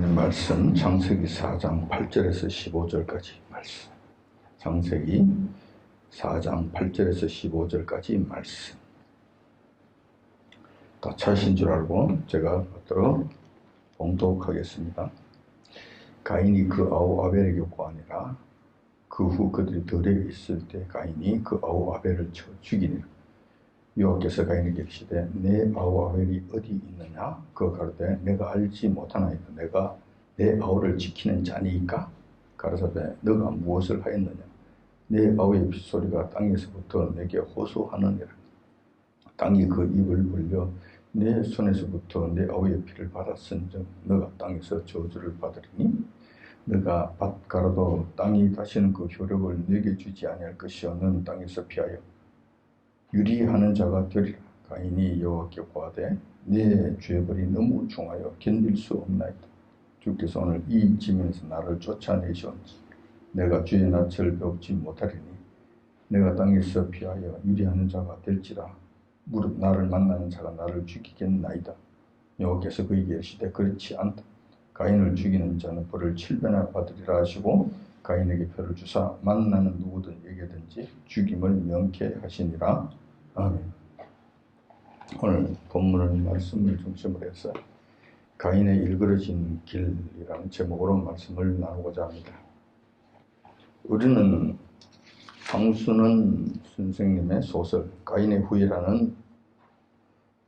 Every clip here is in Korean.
오늘 말씀 창세기 4장 8절에서 15절까지 말씀. 창세기 4장 8절에서 15절까지 말씀. 다 찾으신 줄 알고 제가 받도록 봉독하겠습니다. 가인이 그 아우 아벨에게 구하니라. 그 후 그들이 들에 있을 때 가인이 그 아우 아벨을 쳐 죽이니라. 여호와께서 가인에게 이르시되 내 아우 아벨이 어디 있느냐? 그가 가로되 내가 알지 못하나이다. 내가 내 아우를 지키는 자니이까? 가로사대 너가 무엇을 하였느냐? 내 아우의 빗소리가 땅에서부터 내게 호소하느니라. 땅이 그 입을 벌려 내 손에서부터 내 아우의 피를 받았은즉 너가 땅에서 저주를 받으리니 너가 밭 가로도 땅이 다시는 그 효력을 내게 주지 아니할 것이요 너는 땅에서 피하여 유리하는 자가 되리라. 가인이 여호와께 구하되 내 죄벌이 너무 중하여 견딜 수 없나이다. 주께서 오늘 이 지면에서 나를 쫓아내시온지 내가 주의 낯을 배우지 못하리니 내가 땅에서 피하여 유리하는 자가 될지라. 무릇 나를 만나는 자가 나를 죽이겠나이다. 여호와께서 그에게 이르시되 그렇지 않다. 가인을 죽이는 자는 벌을 7배나 받으리라 하시고 가인에게 표를 주사 만나는 누구든에게든지 죽임을 명케 하시니라. 아멘. 오늘 본문의 말씀을 중심으로 해서 가인의 일그러진 길이라는 제목으로 말씀을 나누고자 합니다. 우리는 황순원 선생님의 소설 가인의 후예라는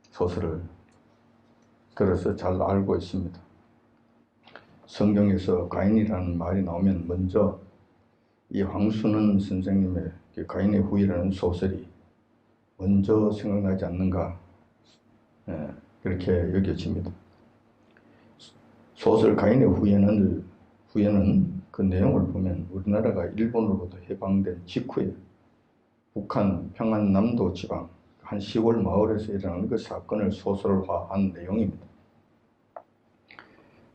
소설을 들어서 잘 알고 있습니다. 성경에서 가인이라는 말이 나오면 먼저 이 황순원 선생님의 가인의 후예라는 소설이 먼저 생각나지 않는가, 그렇게 여겨집니다. 소설 가인의 후예는 그 내용을 보면 우리나라가 일본으로부터 해방된 직후에 북한 평안남도 지방 한 시골 마을에서 일어난 그 사건을 소설화한 내용입니다.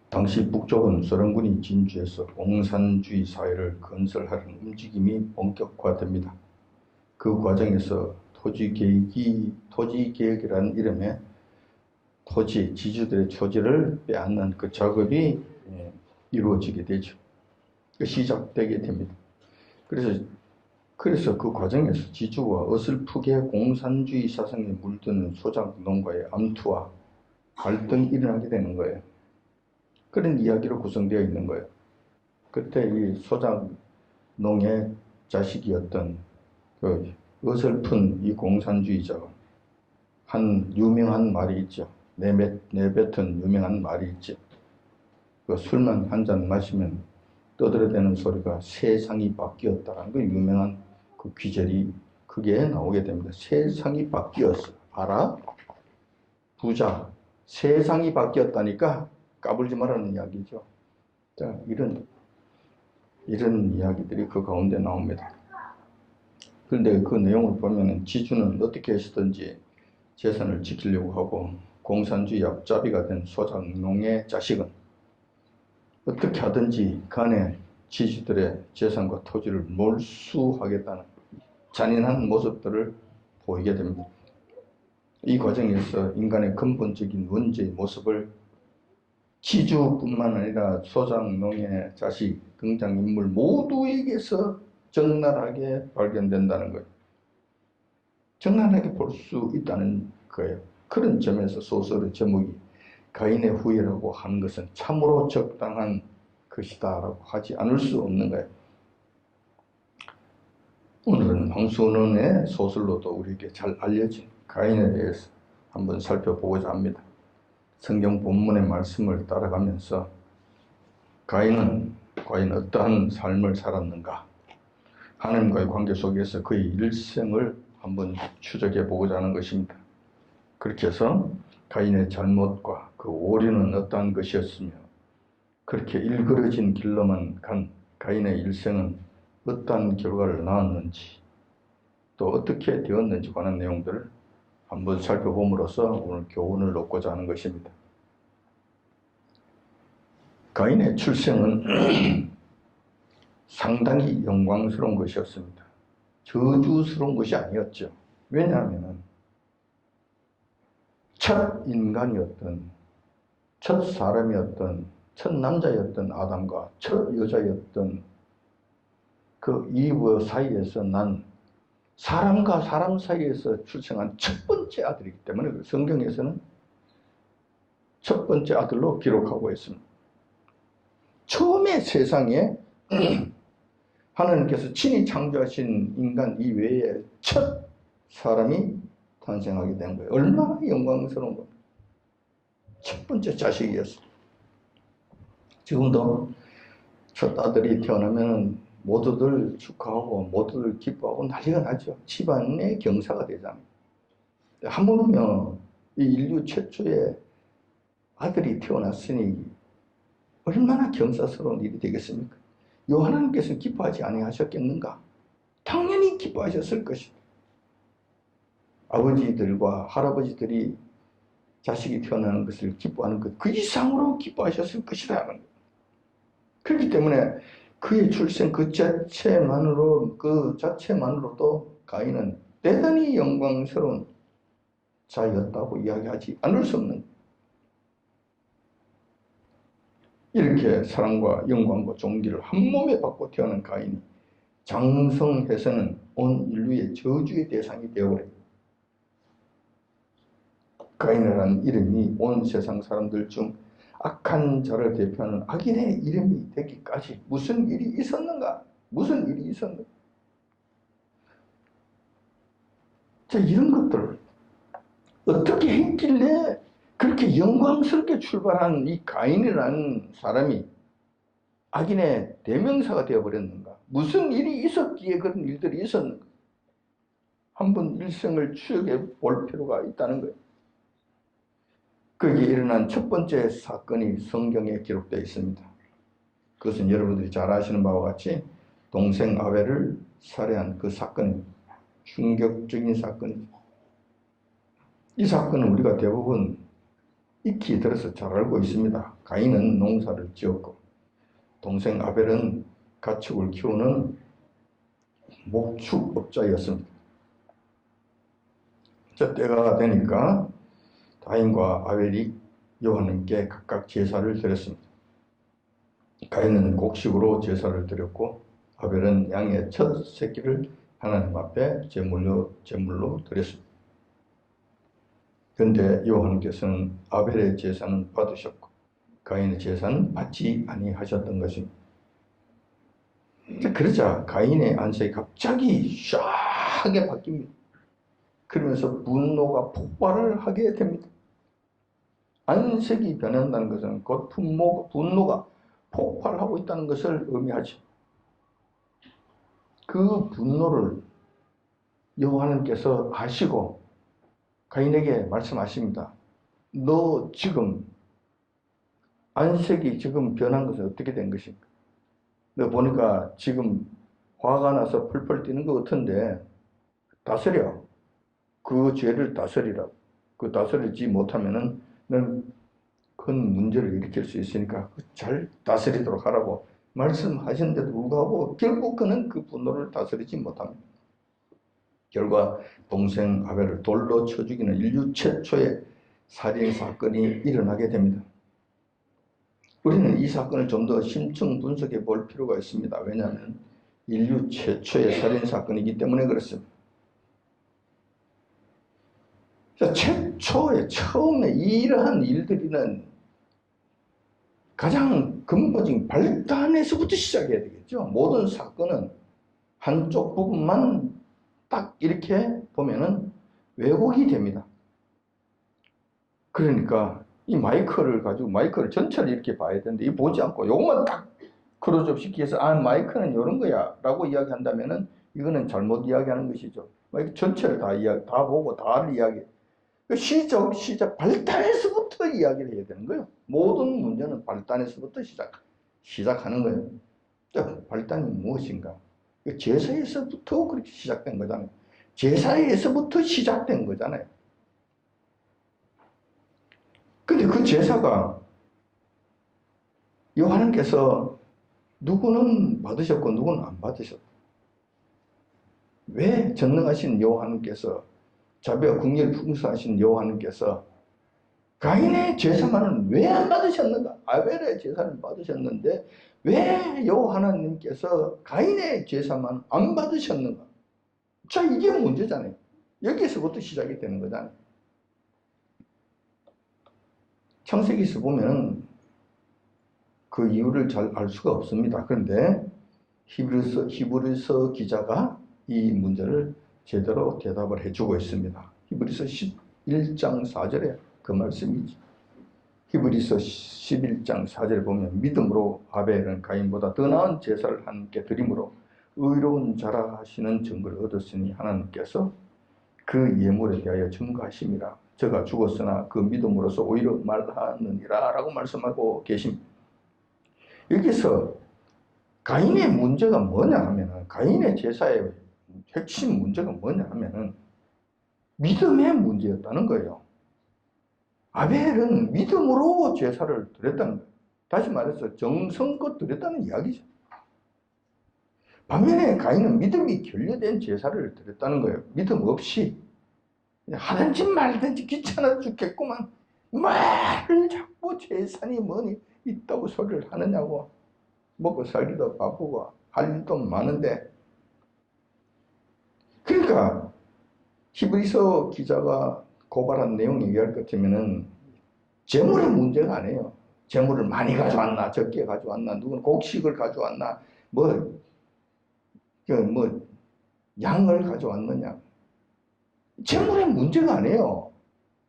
당시 북쪽은 소련군이 진주해서 공산주의 사회를 건설하려는 움직임이 본격화됩니다. 그 과정에서 토지개혁이라는 이름의 지주들의 토지를 빼앗는 그 작업이 이루어지게 되죠. 시작되게 됩니다. 그래서 그 과정에서 지주와 어설프게 공산주의 사상에 물드는 소작농가의 암투와 갈등이 일어나게 되는 거예요. 그런 이야기로 구성되어 있는 거예요. 그때 이 소작농의 자식이었던 그 어설픈 이 공산주의자가 한 유명한 말이 있죠. 내뱉은 유명한 말이 있죠. 그 술만 한 잔 마시면 떠들어대는 소리가 세상이 바뀌었다라는 그 유명한 그 귀절이 그게 나오게 됩니다. 세상이 바뀌었어. 알아? 부자. 세상이 바뀌었다니까 까불지 말라는 이야기죠. 자, 이런 이야기들이 그 가운데 나옵니다. 그런데 그 내용을 보면 지주는 어떻게 해서든지 재산을 지키려고 하고 공산주의 앞잡이가 된 소작농의 자식은 어떻게 하든지 간에 지주들의 재산과 토지를 몰수하겠다는 잔인한 모습들을 보이게 됩니다. 이 과정에서 인간의 근본적인 원죄의 모습을 지주뿐만 아니라 소작농의 자식, 등장인물 모두에게서 적나라하게 발견된다는 거예요. 적나라하게 볼 수 있다는 거예요. 그런 점에서 소설의 제목이 가인의 후예라고 하는 것은 참으로 적당한 것이다 라고 하지 않을 수 없는 거예요. 오늘은 황순원의 소설로도 우리에게 잘 알려진 가인에 대해서 한번 살펴보고자 합니다. 성경 본문의 말씀을 따라가면서 가인은 과연 어떠한 삶을 살았는가, 하나님과의 관계 속에서 그의 일생을 한번 추적해 보고자 하는 것입니다. 그렇게 해서 가인의 잘못과 그 오류는 어떠한 것이었으며 그렇게 일그러진 길로만 간 가인의 일생은 어떠한 결과를 낳았는지 또 어떻게 되었는지 관한 내용들을 한번 살펴봄으로써 오늘 교훈을 얻고자 하는 것입니다. 가인의 출생은 상당히 영광스러운 것이었습니다. 저주스러운 것이 아니었죠. 왜냐하면 첫 인간이었던 첫 사람이었던 첫 남자였던 아담과 첫 여자였던 그 이브 사이에서 난 사람과 사람 사이에서 출생한 첫 번째 아들이기 때문에 성경에서는 첫 번째 아들로 기록하고 있습니다. 처음에 세상에 하나님께서 친히 창조하신 인간 이외에 첫 사람이 탄생하게 된 거예요. 얼마나 영광스러운 겁니까? 첫 번째 자식이었어요. 지금도 첫 아들이 태어나면 모두들 축하하고 모두들 기뻐하고 난리가 나죠. 집안의 경사가 되잖아요. 하물며 이 인류 최초의 아들이 태어났으니 얼마나 경사스러운 일이 되겠습니까? 하나님께서는 기뻐하지 아니하셨겠는가? 당연히 기뻐하셨을 것이다. 아버지들과 할아버지들이 자식이 태어나는 것을 기뻐하는 것, 그 이상으로 기뻐하셨을 것이라는 거예요. 그렇기 때문에 그의 출생 그 자체만으로도 가인은 대단히 영광스러운 자였다고 이야기하지 않을 수 없는 거예요. 이렇게 사랑과 영광과 존귀를 한 몸에 받고 태어난 가인이 장성해서는 온 인류의 저주의 대상이 되어버려요. 가인이라는 이름이 온 세상 사람들 중 악한 자를 대표하는 악인의 이름이 되기까지 무슨 일이 있었는가? 무슨 일이 있었는가? 자, 이런 것들을 어떻게 했길래 그렇게 영광스럽게 출발한 이 가인이라는 사람이 악인의 대명사가 되어버렸는가? 무슨 일이 있었기에 그런 일들이 있었는가? 한번 일생을 추억해 볼 필요가 있다는 거예요. 거기에 일어난 첫 번째 사건이 성경에 기록되어 있습니다. 그것은 여러분들이 잘 아시는 바와 같이 동생 아벨을 살해한 그 사건입니다. 충격적인 사건이죠. 이 사건은 우리가 대부분 익히 들어서 잘 알고 있습니다. 가인은 농사를 지었고 동생 아벨은 가축을 키우는 목축업자였습니다. 저 때가 되니까 가인과 아벨이 여호와님께 각각 제사를 드렸습니다. 가인은 곡식으로 제사를 드렸고 아벨은 양의 첫 새끼를 하나님 앞에 제물로 드렸습니다. 그런데 여호와님께서는 아벨의 제사는 받으셨고 가인의 제사는 받지 아니하셨던 것입니다. 그러자 가인의 안색이 갑자기 샤하게 바뀝니다. 그러면서 분노가 폭발을 하게 됩니다. 안색이 변한다는 것은 곧 분노가 폭발하고 있다는 것을 의미하죠. 그 분노를 여호와님께서 아시고 가인에게 말씀하십니다. 너 지금 안색이 지금 변한 것은 어떻게 된 것인가? 너 보니까 지금 화가 나서 펄펄 뛰는 것 같은데 다스려. 그 죄를 다스리라고. 그 다스리지 못하면은 넌 큰 문제를 일으킬 수 있으니까 잘 다스리도록 하라고 말씀하셨는데도 불구하고 결국 그는 그 분노를 다스리지 못합니다. 결과 동생 아벨을 돌로 쳐 죽이는 인류 최초의 살인 사건이 일어나게 됩니다. 우리는 이 사건을 좀 더 심층 분석해 볼 필요가 있습니다. 왜냐하면 인류 최초의 살인 사건이기 때문에 그렇습니다. 자, 처음에 이러한 일들이는 가장 근본적인 발단에서부터 시작해야 되겠죠. 모든 사건은 한쪽 부분만 딱 이렇게 보면은 왜곡이 됩니다. 그러니까 이 마이크를 가지고 마이크를 전체를 이렇게 봐야 되는데 이 보지 않고 요것만 딱 크로즈업 시켜서 마이크는 이런 거야 라고 이야기한다면은 이거는 잘못 이야기하는 것이죠. 마이크 전체를 다 보고 다 이야기. 시작, 발단에서부터 이야기를 해야 되는 거예요. 모든 문제는 발단에서부터 시작하는 거예요. 자, 발단이 무엇인가? 제사에서부터 그렇게 시작된 거잖아요. 제사에서부터 시작된 거잖아요. 근데 그 제사가 여호와님께서 누구는 받으셨고 누구는 안 받으셨고 왜 전능하신 여호와님께서 자비와 긍휼이 풍성하신 여호와님께서 가인의 제사만은 왜 안 받으셨는가? 아벨의 제사를 받으셨는데 왜 여호와 하나님께서 가인의 제사만 안 받으셨는가? 자, 이게 문제잖아요. 여기서부터 시작이 되는 거잖아요. 창세기에서 보면 그 이유를 잘 알 수가 없습니다. 그런데 히브리서 기자가 이 문제를 제대로 대답을 해주고 있습니다. 히브리서 11장 4절에 그 말씀이지. 히브리서 11장 4절에 보면 믿음으로 아벨은 가인보다 더 나은 제사를 하나님께 드림으로 의로운 자라 하시는 증거를 얻었으니 하나님께서 그 예물에 대하여 증거하심이라. 저가 죽었으나 그 믿음으로서 오히려 말하느니라 라고 말씀하고 계십니다. 여기서 가인의 문제가 뭐냐 하면은, 가인의 제사의 핵심 문제가 뭐냐 하면은 믿음의 문제였다는 거예요. 아벨은 믿음으로 제사를 드렸다는 거예요. 다시 말해서 정성껏 드렸다는 이야기죠. 반면에 가인은 믿음이 결여된 제사를 드렸다는 거예요. 믿음 없이 하든지 말든지 귀찮아 죽겠구만, 뭘 자꾸 제사니 뭐니 있다고 소리를 하느냐고. 먹고 살기도 바쁘고 할 일도 많은데. 그러니까 히브리서 기자가 고발한 내용 얘기할 것 같으면은 재물의 문제가 아니에요. 재물을 많이 가져왔나 적게 가져왔나, 누구는 곡식을 가져왔나, 뭐 양을 가져왔느냐, 재물의 문제가 아니에요.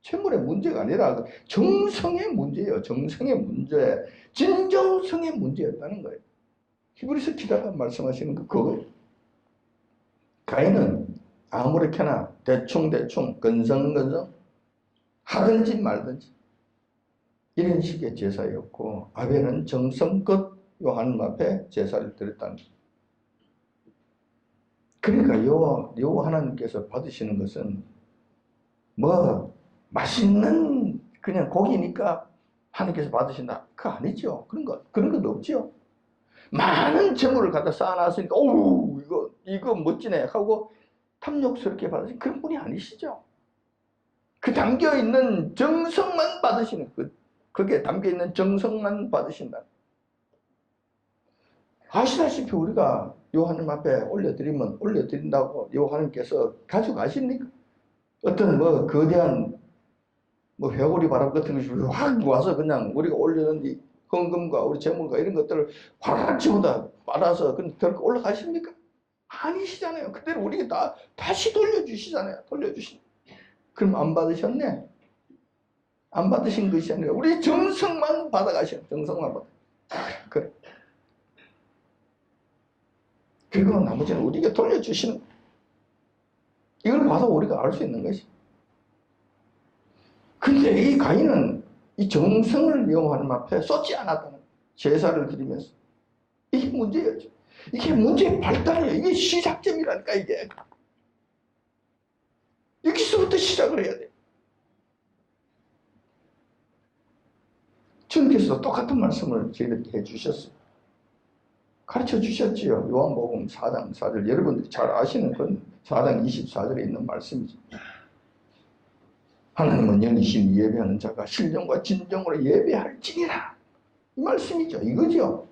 재물의 문제가 아니라 정성의 문제예요. 정성의 문제, 진정성의 문제였다는 거예요. 히브리서 기자가 말씀하시는 그거예요. 가인은 아무렇게나 대충 건성건성 하든지 말든지 이런 식의 제사였고, 아벨은 정성껏 하나님 앞에 제사를 드렸다는 거예요. 그러니까 여호와 하나님께서 받으시는 것은 뭐 맛있는 그냥 고기니까 하나님께서 받으신다, 그거 아니죠. 그런 것 없죠. 많은 재물을 갖다 쌓아놨으니까 오우 이거 멋지네 하고 탐욕스럽게 받으신 그런 분이 아니시죠. 그 담겨있는 정성만 받으시는, 그게 담겨있는 정성만 받으신다. 아시다시피 우리가 여호와님 앞에 올려드리면 올려드린다고 여호와님께서 가져가십니까? 어떤 거대한 회오리 바람 같은 것이 확 와서 그냥 우리가 올려놓은 헌금과 우리 재물과 이런 것들을 확 전부 다 빨아서 그냥 올라가십니까? 아니시잖아요. 그대로 우리가 다시 돌려주시잖아요. 그럼 안 받으셨네? 안 받으신 것이 아니라 우리 정성만 받아가시는, 정성만 받아. 그래. 그리고 나머지는 우리에게 돌려주시는, 이걸 봐서 우리가 알 수 있는 것이. 근데 이 가인은 이 정성을 여호와님 앞에 쏟지 않았다는, 제사를 드리면서. 이게 문제였죠. 이게 문제의 발단이에요. 이게 시작점이라니까, 이게. 여기서부터 시작을 해야 돼요. 주님께서 똑같은 말씀을 저희들에게 해주셨어요. 가르쳐 주셨지요. 요한복음 4장 4절. 여러분들이 잘 아시는 건 4장 24절에 있는 말씀이죠. 하나님은 영이신 예배하는 자가 신령과 진정으로 예배할지니라. 이 말씀이죠. 이거죠.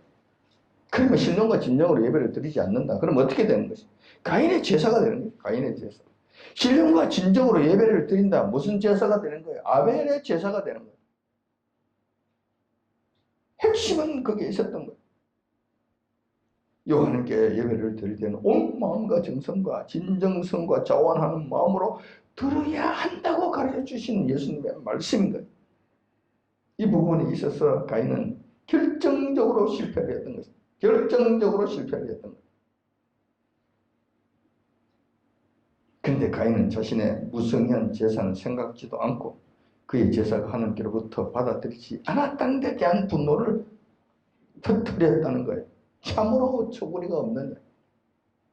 그러면 신령과 진정으로 예배를 드리지 않는다. 그럼 어떻게 되는 것이? 가인의 제사가 되는 거예요. 가인의 제사. 신령과 진정으로 예배를 드린다. 무슨 제사가 되는 거예요? 아벨의 제사가 되는 거예요. 핵심은 거기에 있었던 거예요. 여호와님께 예배를 드릴 때는 온 마음과 정성과 진정성과 자원하는 마음으로 들어야 한다고 가르쳐 주시는 예수님의 말씀인 거예요. 이 부분에 있어서 가인은 결정적으로 실패를 했던 것입니다. 결정적으로 실패를 했던 거예요. 근데 가인은 자신의 무성한 제사는 생각지도 않고 그의 제사가 하나님께로부터 받아들이지 않았다는 데 대한 분노를 터뜨렸다는 거예요. 참으로 어처구니가 없는 거예요.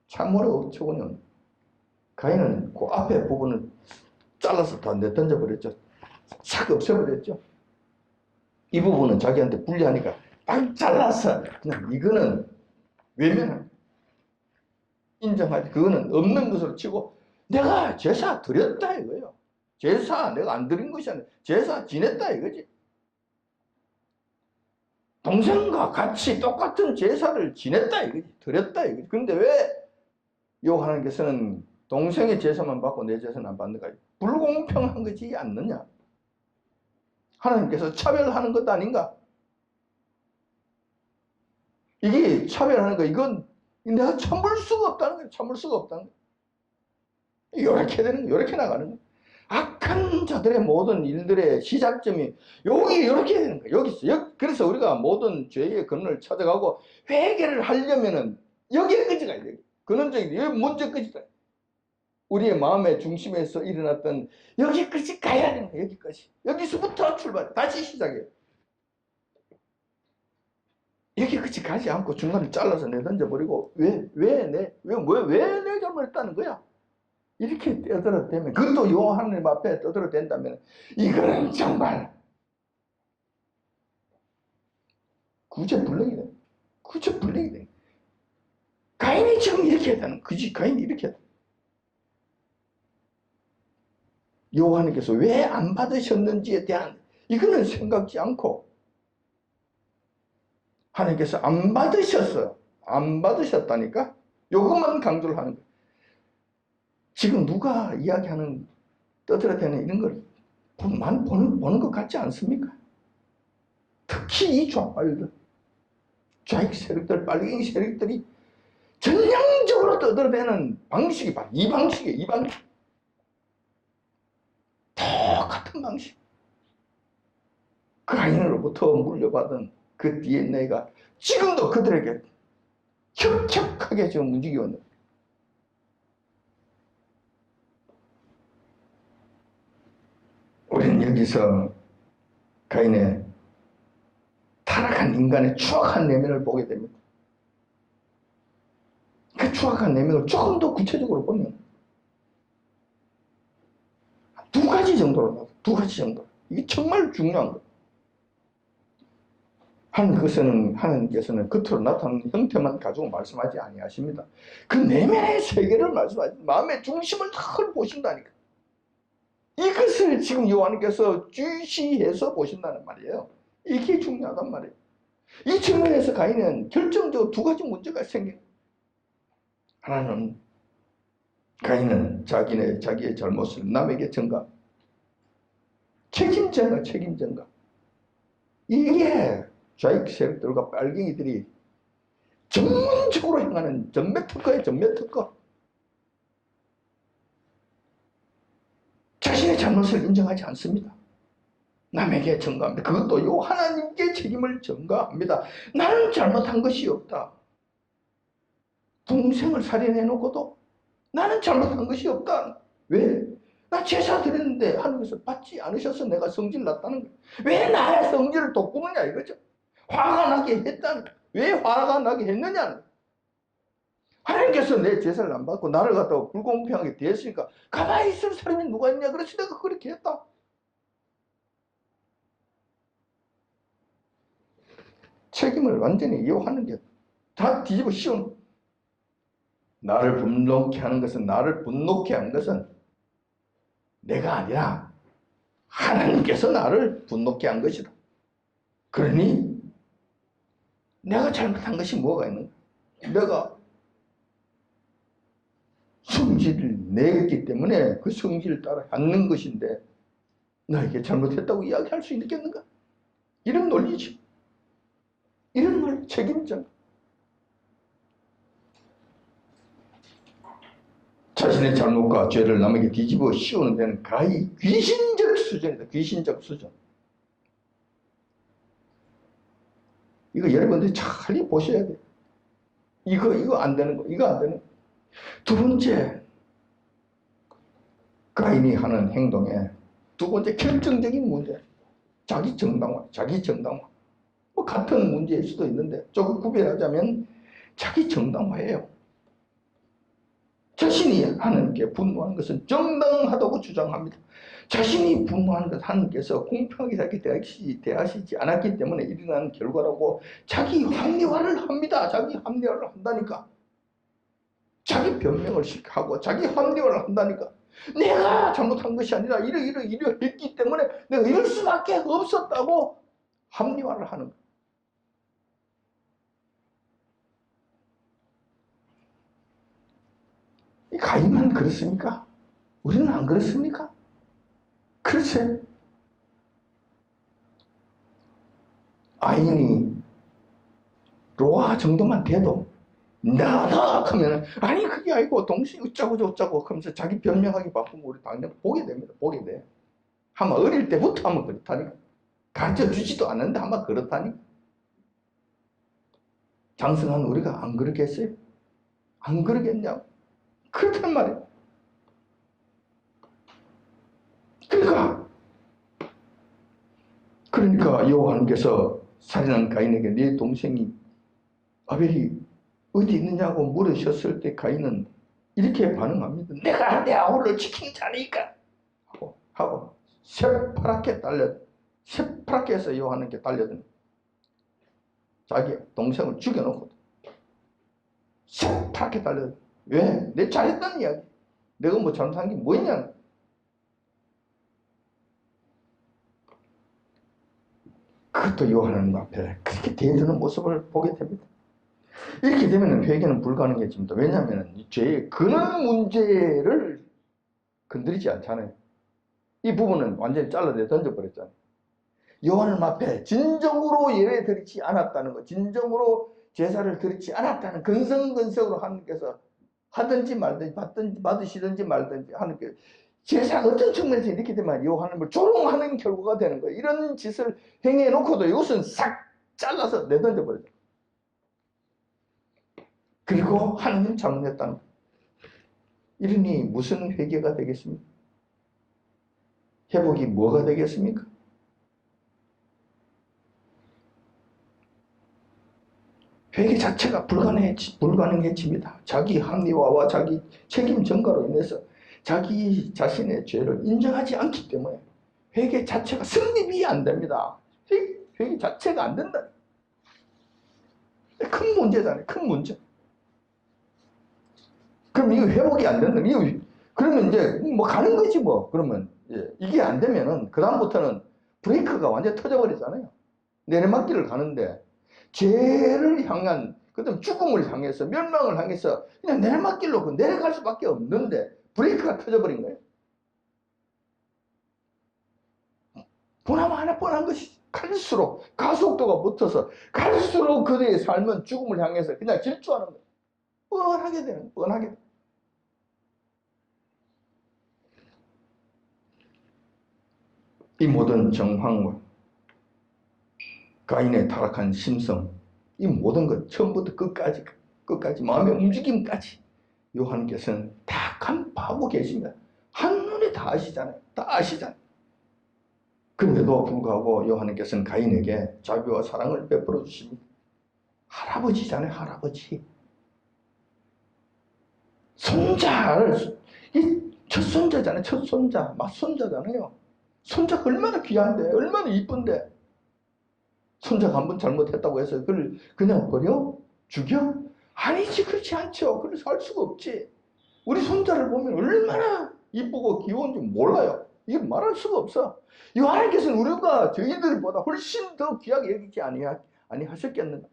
참으로 어처구니 없는 거예요. 가인은 그 앞에 부분을 잘라서 다 내던져 버렸죠. 싹 없애버렸죠. 이 부분은 자기한테 불리하니까 딱 잘라서 그냥 이거는 외면한, 인정하지. 그거는 없는 것으로 치고 내가 제사 드렸다 이거예요. 제사 내가 안 드린 것이 아니라 제사 지냈다 이거지. 동생과 같이 똑같은 제사를 지냈다 이거지. 드렸다 이거지. 그런데 왜 하나님께서는 동생의 제사만 받고 내 제사는 안 받는가? 불공평한 거지 않느냐? 하나님께서 차별하는 것도 아닌가? 이게 차별하는 거, 이건 내가 참을 수가 없다는 거예요. 참을 수가 없다는 거예요. 이렇게 되는 거예요. 이렇게 나가는 거예요. 악한 자들의 모든 일들의 시작점이 여기 이렇게 되는 거예요. 여기 있어. 그래서 우리가 모든 죄의 근원을 찾아가고 회개를 하려면은 여기에 끝이가 여기. 근원적인 여기 먼저 끝이다. 우리의 마음의 중심에서 일어났던 여기까지 가야 되는 거예요. 여기까지. 여기서부터 출발. 다시 시작해요. 여기까지 가지 않고 중간에 잘라서 내던져버리고 왜 내 잘못했다는 거야. 이렇게 떠들어대면, 그것도 하나님 앞에 떠들어댄다면 이거는 정말 구제불능이 돼. 구제불능이 돼. 가인이 지금 이렇게 했다는 거지. 가인이 이렇게 했다. 여호와님께서 왜 안 받으셨는지에 대한 이거는 생각지 않고 하나님께서 안 받으셨어요. 안 받으셨다니까? 요것만 강조를 하는 거예요. 지금 누가 이야기하는 떠들어대는 이런 걸 많이 보는 것 같지 않습니까? 특히 이 좌빨들, 좌익 세력들, 빨갱이 세력들이 전향적으로 떠들어대는 방식이 바로 이 방식이에요. 이 방식. 똑같은 방식. 가인으로부터 물려받은 그 DNA가 지금도 그들에게 혁혁하게 지금 움직이고 있는 거예요. 우리는 여기서 가인의 타락한 인간의 추악한 내면을 보게 됩니다. 그 추악한 내면을 조금 더 구체적으로 보면 두 가지 정도로 나와요. 두 가지 정도. 이게 정말 중요한 거예요. 하나님께서는 겉으로 나타나는 형태만 가지고 말씀하지 아니하십니다. 그 내면의 세계를 말씀하십니다. 마음의 중심을 늘 보신다니까. 이것을 지금 요한님께서 주시해서 보신다는 말이에요. 이게 중요하단 말이에요. 이 측면에서 가인은 결정적으로 두 가지 문제가 생겨요. 하나는 가인은 자기의 잘못을 남에게 전가, 책임전가. 이게 좌익 세력들과 빨갱이들이 전문적으로 행하는 전매특허예요. 전매특허. 자신의 잘못을 인정하지 않습니다. 남에게 전가합니다. 그것도 하나님께 책임을 전가합니다. 나는 잘못한 것이 없다. 동생을 살인해놓고도 나는 잘못한 것이 없다. 왜? 나 제사 드렸는데 하나님께서 받지 않으셔서 내가 성질 났다는 거예요. 왜 나의 성질을 돋구느냐 이거죠. 화가 나게 했다는 거예요. 왜 화가 나게 했느냐는. 하나님께서 내 제사를 안 받고 나를 갖다가 불공평하게 대했으니까 가만히 있을 사람이 누가 있냐. 그래서 내가 그렇게 했다. 책임을 완전히 이용하는 게 다 뒤집어 씌우는. 나를 분노케 하는 것은, 나를 분노케 한 것은 내가 아니라 하나님께서 나를 분노케 한 것이다. 그러니 내가 잘못한 것이 뭐가 있는가? 내가 성질을 내기 때문에 그 성질을 따라 갖는 것인데 나에게 잘못했다고 이야기할 수 있겠는가? 이런 논리죠. 이런 논리, 책임자. 자신의 잘못과 죄를 남에게 뒤집어 씌우는 데는 가히 귀신적 수준이다. 귀신적 수준. 이거 여러분들이 잘 보셔야 돼요. 이거 안 되는 거, 이거 안 되는 거. 두 번째, 가인이 하는 행동의 두 번째 결정적인 문제. 자기 정당화. 뭐 같은 문제일 수도 있는데 조금 구별하자면 자기 정당화예요. 자신이 하나님께 분노하는 것은 정당하다고 주장합니다. 자신이 분노하는 것 하나님께서 공평하게 대하시지 않았기 때문에 일어난 결과라고 자기 합리화를 합니다. 자기 합리화를 한다니까. 자기 변명을 하고 자기 합리화를 한다니까. 내가 잘못한 것이 아니라 이러 했기 때문에 내가 이럴 수밖에 없었다고 합리화를 하는 거예요. 이 가인만 그렇습니까? 우리는 안 그렇습니까? 그렇지. 아인이 로아 정도만 돼도 나다 하면 아니 그게 아니고 동생이 어쩌고 저쩌고 하면서 자기 변명하기 바쁘면 우리 당연히 보게 됩니다. 보게 돼. 아마 어릴 때부터 하면 그렇다니까. 가르쳐 주지도 않는데 아마 그렇다니까. 장성한 우리가 안 그러겠어요? 안 그러겠냐고. 그렇단 말이에요. 그러니까 여호와께서 살인한 가인에게 네 동생이 아벨이 어디 있느냐고 물으셨을 때 가인은 이렇게 반응합니다. 내가 내 아우를 지킨 자니까 하고 새파랗게 해서 여호와께 달려드는 자기 동생을 죽여놓고 새파랗게 달려드는 왜? 내 잘했다는 이야기. 내가 뭐 잘못한 게 뭐냐? 그것도 여호와님 앞에 그렇게 대드는 모습을 보게 됩니다. 이렇게 되면 회개는 불가능해집니다. 왜냐하면 죄의 근원 문제를 건드리지 않잖아요. 이 부분은 완전히 잘라내 던져버렸잖아요. 여호와님 앞에 진정으로 예배 드리지 않았다는 것, 진정으로 제사를 드리지 않았다는 근성근성으로 하나님께서 하든지 말든지 받으시든지 말든지 하나님께서 제사가 어떤 측면에서 이렇게 되면 여호와님을 조롱하는 결과가 되는 거예요. 이런 짓을 행해놓고도 이것은 싹 잘라서 내던져버렸죠. 그리고 하나님 잘못했다는 거예요. 이러니 무슨 회개가 되겠습니까? 회복이 뭐가 되겠습니까? 회개 자체가 불가능해집니다. 자기 합리화와 자기 책임 전가로 인해서 자기 자신의 죄를 인정하지 않기 때문에 회개 자체가 성립이 안 됩니다. 회개 자체가 안 된다. 큰 문제잖아요. 큰 문제. 그럼 이거 회복이 안 된다. 그러면 이제 뭐 가는 거지 뭐. 그러면 이게 안 되면은 그다음부터는 브레이크가 완전히 터져버리잖아요. 내리막길을 가는데 죄를 향한 그다음 죽음을 향해서 멸망을 향해서 그냥 내리막길로 내려갈 수밖에 없는데 브레이크가 터져버린 거예요. 뻔한 것이 갈수록 가속도가 붙어서 갈수록 그들의 삶은 죽음을 향해서 그냥 질주하는 거예요. 뻔하게 되는 뻔하게. 이 모든 정황과 가인의 타락한 심성, 이 모든 것 처음부터 끝까지 마음의 움직임까지 요한께서는 다 간파하고 계십니다. 한눈에 다 아시잖아요. 다 아시잖아요. 그런데도 불구하고 요한께서는 가인에게 자비와 사랑을 베풀어 주십니다. 할아버지잖아요. 할아버지. 손자를 첫 손자잖아요. 첫 손자, 맏손자잖아요. 손자가 얼마나 귀한데, 얼마나 이쁜데. 손자가 한번 잘못했다고 해서 그걸 그냥 버려? 죽여? 아니지, 그렇지 않죠. 그래서 할 수가 없지. 우리 손자를 보면 얼마나 이쁘고 귀여운지 몰라요. 이거 말할 수가 없어. 요한께서는 우리가 저희들보다 훨씬 더 귀하게 여기지 아니하셨겠는가.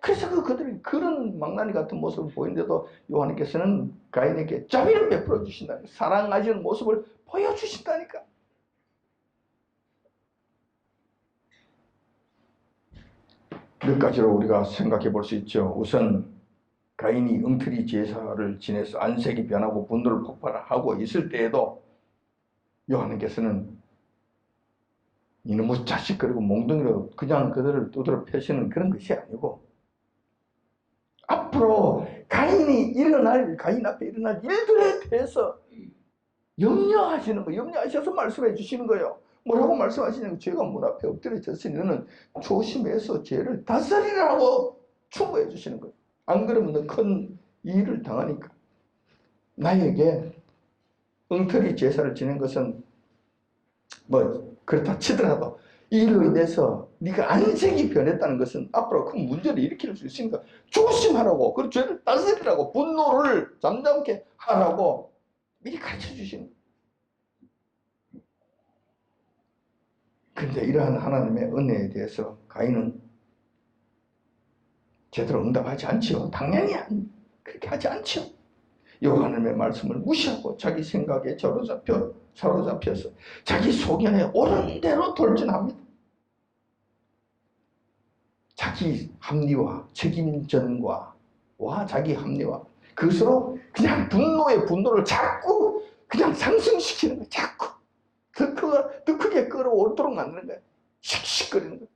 그래서 그들이 그런 망나니 같은 모습을 보이는데도 요한께서는 가인에게 자비를 베풀어 주신다니까. 사랑하시는 모습을 보여주신다니까. 몇 가지로 우리가 생각해 볼 수 있죠. 우선 가인이 엉터리 제사를 지내서 안색이 변하고 분노를 폭발하고 있을 때에도 요한께서는 이놈의 자식 그리고 몽둥이로 그냥 그들을 두드려 패시는 그런 것이 아니고 앞으로 가인 앞에 일어날 일들에 대해서 염려하시는 거, 염려하셔서 말씀해 주시는 거예요. 뭐라고 말씀하시냐면 죄가 문 앞에 엎드려졌으니 너는 조심해서 죄를 다스리라고 충고해 주시는 거예요. 안 그러면 너 큰 일을 당하니까. 나에게 엉터리 제사를 지낸 것은 뭐 그렇다 치더라도 이로 인해서 네가 안색이 변했다는 것은 앞으로 큰 문제를 일으킬 수 있으니까 조심하라고, 그리고 죄를 다스리라고, 분노를 잠잠케 하라고 미리 가르쳐 주시는. 그런데 이러한 하나님의 은혜에 대해서 가인은 제대로 응답하지 않지요. 당연히 그렇게 하지 않지요. 이 하나님의 말씀을 무시하고 자기 생각에 사로잡혀서 자기 소견에 옳은 대로 돌진합니다. 자기 합리화, 책임전과 자기 합리화, 그것으로 그냥 분노를 자꾸 그냥 상승시키는 거예요. 자꾸 더 크게 끌어오르도록 만드는 거예요. 씩씩거리는 거예요.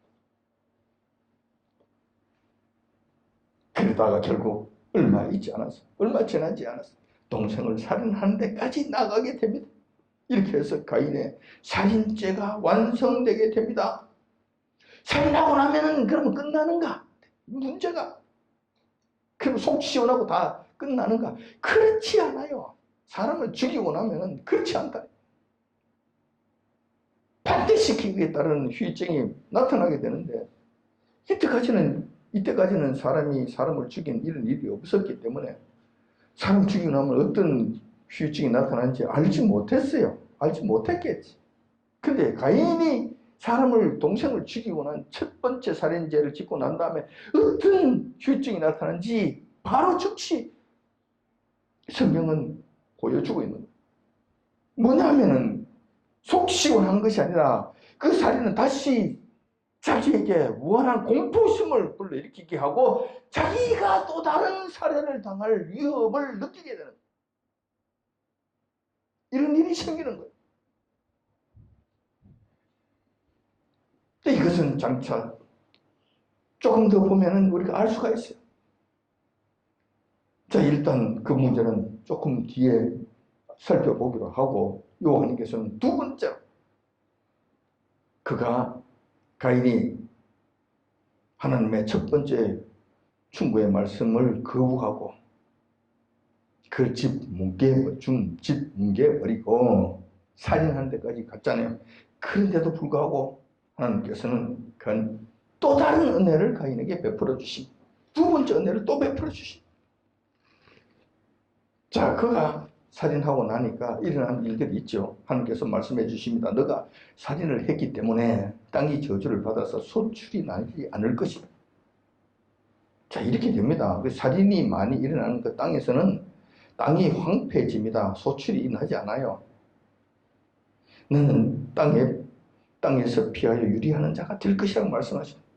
그러다가 결국 얼마 지나지 않았어. 동생을 살인하는 데까지 나가게 됩니다. 이렇게 해서 가인의 살인죄가 완성되게 됩니다. 살인하고 나면은 그러면 끝나는가? 문제가. 그럼 속 시원하고 다 끝나는가? 그렇지 않아요. 사람을 죽이고 나면은 그렇지 않다. 반드시 그에 따른 후유증이 나타나게 되는데, 이때까지는 사람을 죽인 이런 일이 없었기 때문에 사람 죽이고 나면 어떤 후유증이 나타나는지 알지 못했어요. 알지 못했겠지. 근데 가인이 동생을 죽이고 난 첫 번째 살인죄를 짓고 난 다음에 어떤 후유증이 나타나는지 바로 즉시 성경은 보여주고 있는 거예요. 뭐냐면은 속 시원한 것이 아니라 그 살인은 다시 자기에게 무한한 공포심을 불러일으키게 하고 자기가 또 다른 살해를 당할 위협을 느끼게 되는 거예요. 이런 일이 생기는 거예요. 이것은 장차 조금 더 보면은 우리가 알 수가 있어요. 자, 일단 그 문제는 조금 뒤에 살펴보기로 하고, 요한께서는 두 번째로 가인이 하나님의 첫 번째 충고의 말씀을 거부하고 그 집 뭉개버리고 살인하는 데까지 갔잖아요. 그런데도 불구하고 하나님께서는 또 다른 은혜를 가인에게 베풀어 주십니다. 두 번째 은혜를 또 베풀어 주십니다. 자, 그가 살인하고 나니까 일어난 일들이 있죠. 하나님께서 말씀해 주십니다. 너가 살인을 했기 때문에 땅이 저주를 받아서 소출이 나지 않을 것이다. 자, 이렇게 됩니다. 살인이 많이 일어나는 그 땅에서는 땅이 황폐해집니다. 소출이 나지 않아요. 너는 땅에서 피하여 유리하는 자가 될 것이라고 말씀하십니다.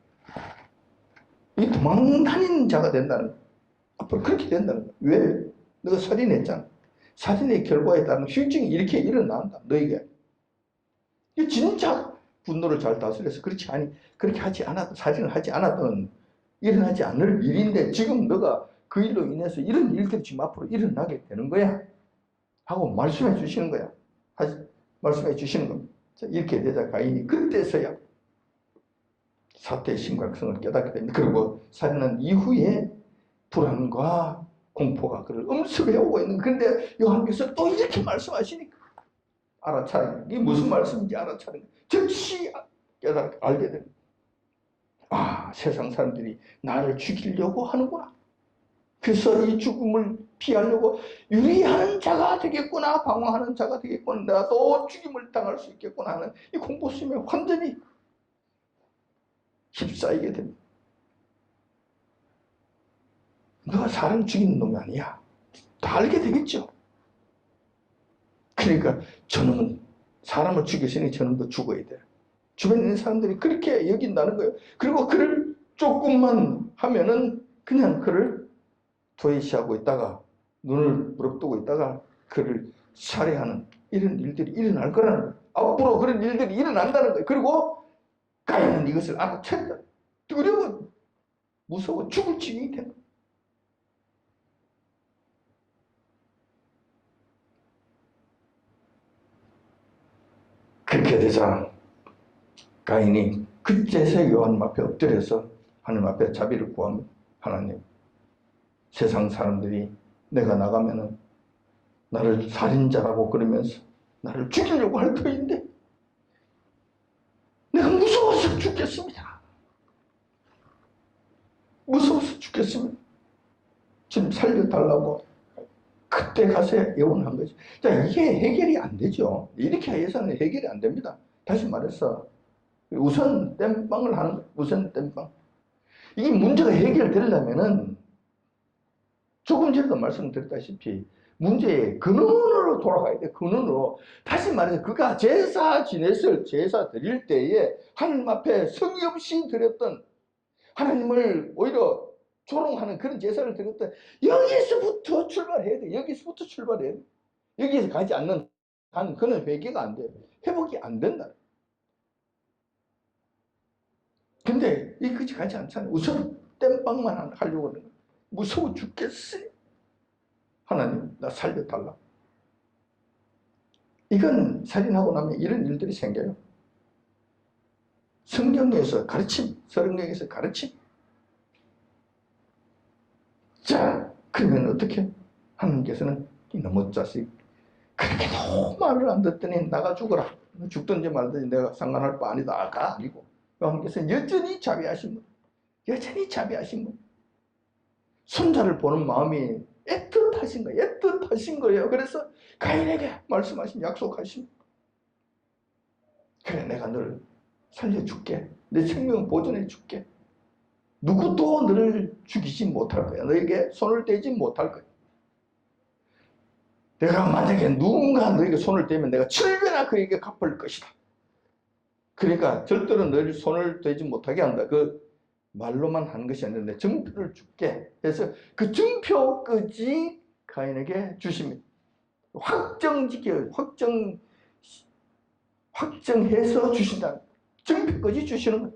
이 도망다니는 자가 된다는 거예요. 앞으로 그렇게 된다는 거예요. 왜? 너가 살인했잖아. 살인의 결과에 따른 후유증이 이렇게 일어난다. 너에게. 이 진짜 분노를 잘 다스려서 그렇게 하지 않았던, 살인을 하지 않았던, 일어나지 않을 일인데 지금 너가 그 일로 인해서 이런 일들이 지금 앞으로 일어나게 되는 거야. 하고 말씀해 주시는 거야. 말씀해 주시는 겁니다. 자, 이렇게 되자 가인이 그때서야 사태의 심각성을 깨닫게 됩니다. 그리고 살인한 이후에 불안과 공포가 그를 엄습해 오고 있는. 그런데 요한께서 또 이렇게 말씀하시니까 알아차리는, 이게 무슨 말씀인지 알아차리는, 즉시 알게 됩니다. 아, 세상 사람들이 나를 죽이려고 하는구나. 그래서 이 죽음을 피하려고 유리하는 자가 되겠구나, 방어하는 자가 되겠구나, 내가 또 죽임을 당할 수 있겠구나 하는 이 공포심에 완전히 휩싸이게 됩니다. 너가 사람 죽이는 놈이 아니야. 다 알게 되겠죠. 그러니까 저놈은 사람을 죽였으니 저놈도 죽어야 돼. 주변에 있는 사람들이 그렇게 여긴다는 거예요. 그리고 그를 조금만 하면은 그냥 그를 도외시하고 있다가 눈을 부릅뜨고 있다가 그를 살해하는 이런 일들이 일어날 거라는 거예요. 앞으로 그런 일들이 일어난다는 거예요. 그리고 가인은 이것을 알아챘다. 두려워, 무서워 죽을 지경이 된다. 그렇게 되자 가인이 그제서 요한님 앞에 엎드려서 하나님 앞에 자비를 구합니다. 하나님, 세상 사람들이 내가 나가면은 나를 살인자라고 그러면서 나를 죽이려고 할 터인데 내가 무서워서 죽겠습니다. 무서워서 죽겠습니다. 지금 살려달라고 그때 가서 예언한 거지. 자, 이게 해결이 안 되죠. 이렇게 해서는 해결이 안 됩니다. 다시 말해서 우선 땜빵을 하는 거예요. 우선 땜빵. 이 문제가 해결되려면은 조금 전에도 말씀드렸다시피 문제의 근원으로 돌아가야 돼. 근원으로. 다시 말해서 그가 제사 지냈을 제사 드릴 때에 하나님 앞에 성의 없이 드렸던, 하나님을 오히려 조롱하는 그런 제사를 드렸던, 여기서부터 출발해야 돼. 여기서부터 출발해야 돼. 여기에서 가지 않는 한 그는 회개가 안 돼. 회복이 안 된다. 근데 이것이 가지 않잖아요. 우선 땜빵만 하려고 하는 거예요. 무서워 죽겠어요. 하나님, 나 살려달라. 이건 살인하고 나면 이런 일들이 생겨요. 성경에서 가르침, 성경에서 가르침. 자, 그러면 어떻게? 하나님께서는 이놈의 자식, 그렇게 너무 말을 안 듣더니 나가 죽어라. 죽든지 말든지 내가 상관할 바 아니다. 가 아니고. 하나님께서는 여전히 자비하신 분. 여전히 자비하신 분. 손자를 보는 마음이 애틋하신 거예요. 애틋하신 거예요. 그래서 가인에게 말씀하신, 약속하신, 그래, 내가 너를 살려줄게. 내 생명 보존해 줄게. 누구도 너를 죽이지 못할 거야. 너에게 손을 떼지 못할 거야. 내가 만약에 누군가 너에게 손을 떼면 내가 7배나 그에게 갚을 것이다. 그러니까 절대로 너를 손을 떼지 못하게 한다. 그 말로만 하는 것이 아닌데 증표를 줄게. 그래서 그 증표까지 가인에게 주십니다. 확정지켜, 확정해서 주신다. 증표까지 주시는 거예요.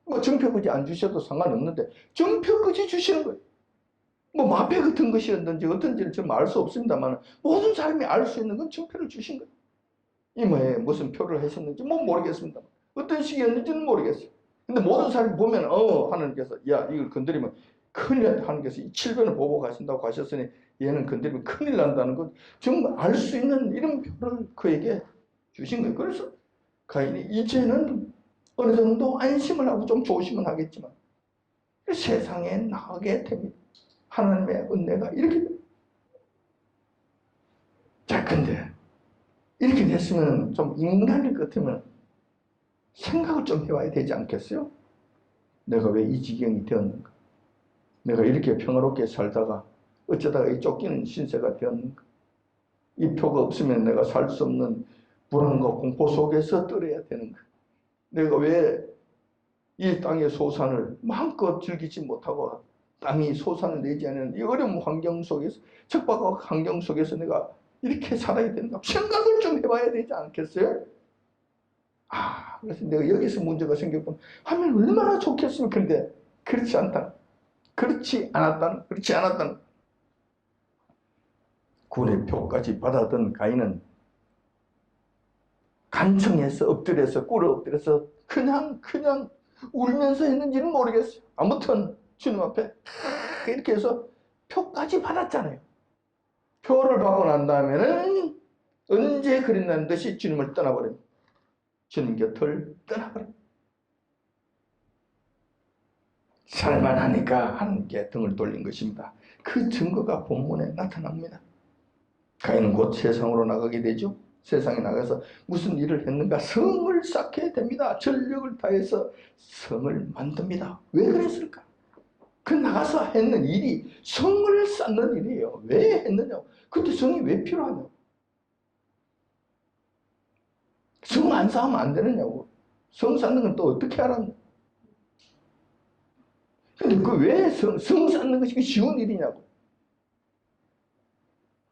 뭐 증표까지 안 주셔도 상관없는데 증표까지 주시는 거예요. 뭐 마패 같은 것이었든지 어떤지를 저는 알 수 없습니다만 모든 사람이 알 수 있는 건 증표를 주신 거예요. 이 뭐에 무슨 표를 하셨는지 뭐 모르겠습니다. 어떤 식이었는지는 모르겠어요. 근데 모든 사람이 보면 하나님께서 야 이걸 건드리면 큰일 난다. 하나님께서 이 7변을 보고 가신다고 하셨으니 얘는 건드리면 큰일 난다는 것 정말 알 수 있는 이런 표를 그에게 주신 거예요. 그래서 가인이 이제는 어느 정도 안심을 하고 좀 조심은 하겠지만 세상에 나가게 됩니다. 하나님의 은혜가 이렇게 됩니다. 자, 근데 이렇게 됐으면 좀 인간일 것 같으면 생각을 좀 해봐야 되지 않겠어요? 내가 왜 이 지경이 되었는가? 내가 이렇게 평화롭게 살다가 어쩌다가 이 쫓기는 신세가 되었는가? 이 표가 없으면 내가 살 수 없는 불안과 공포 속에서 떨어야 되는가? 내가 왜 이 땅의 소산을 마음껏 즐기지 못하고 땅이 소산을 내지 않는 이 어려운 환경 속에서, 척박한 환경 속에서 내가 이렇게 살아야 된다. 생각을 좀 해봐야 되지 않겠어요? 그래서 내가 여기서 문제가 생겼군 하면 얼마나 좋겠으면. 그런데 그렇지 않다. 그렇지 않았다는. 굴의 표까지 받아든 가인은 간청해서 엎드려서 꿇어 엎드려서 그냥 울면서 했는지는 모르겠어요. 아무튼 주님 앞에 이렇게 해서 표까지 받았잖아요. 표를 받고 난 다음에는 언제 그린다는 듯이 주님을 떠나버립니다. 주님 곁을 떠나버립니다. 살만하니까 하나님께 등을 돌린 것입니다. 그 증거가 본문에 나타납니다. 가인은 곧 세상으로 나가게 되죠. 세상에 나가서 무슨 일을 했는가? 성을 쌓게 됩니다. 전력을 다해서 성을 만듭니다. 왜 그랬을까? 그 나가서 했는 일이 성을 쌓는 일이에요. 왜 했느냐고. 그때 성이 왜 필요하냐고. 성 안 쌓으면 안 되느냐고. 성 쌓는 건 또 어떻게 하라고. 근데 그 왜 성 쌓는 것이 쉬운 일이냐고.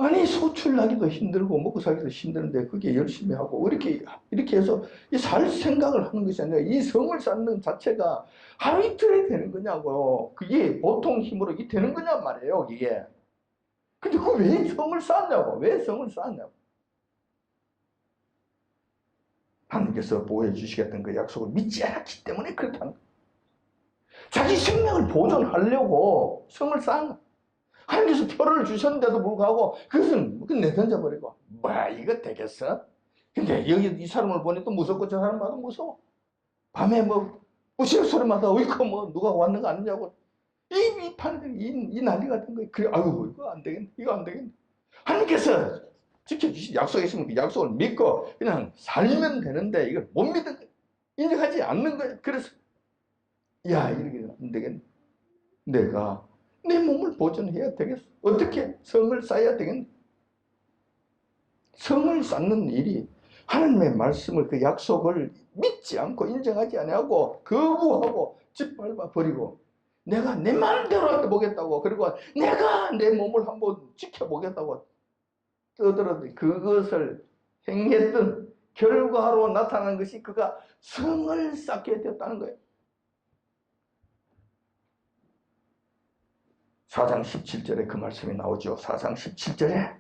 아니 소출나기도 힘들고 먹고 살기도 힘드는데 그게 열심히 하고 이렇게 해서 살 생각을 하는 것이 아니라 이 성을 쌓는 자체가 하루 이틀에 되는 거냐고. 그게 보통 힘으로 이게 되는 거냐 말이에요. 이게. 근데 그 왜 성을 쌓냐고. 왜 성을 쌓냐고. 하나님께서 보호해 주시겠다는 그 약속을 믿지 않았기 때문에 그렇다는 거예요. 자기 생명을 보존하려고 성을 쌓은 거예요. 하나님께서 표를 주셨는데도 불구하고 그것은 내던져버리고 뭐야 이거 되겠어? 근데 여기 이 사람을 보니 또 무섭고 저 사람마다 무서워. 밤에 뭐 부실 소리마다 어이구 뭐 누가 왔는 거 아니냐고 이 난리가 된 거예요. 그래, 아유, 이거 안 되겠네. 이거 안 되겠네. 하나님께서 지켜주신 약속이 있으면 그 약속을 믿고 그냥 살면 되는데 이걸 못 믿는 거예요. 인정하지 않는 거예요. 그래서, 야, 이렇게 안 되겠네. 내가 내 몸을 보존해야 되겠어. 어떻게? 성을 쌓아야 되겠네. 성을 쌓는 일이 하나님의 말씀을 그 약속을 믿지 않고 인정하지 아니하고 거부하고 짓밟아 버리고 내가 내 마음대로 해보겠다고 그리고 내가 내 몸을 한번 지켜보겠다고 떠들어도 그것을 행했던 결과로 나타난 것이 그가 성을 쌓게 되었다는 거예요. 4장 17절에 그 말씀이 나오죠. 4장 17절에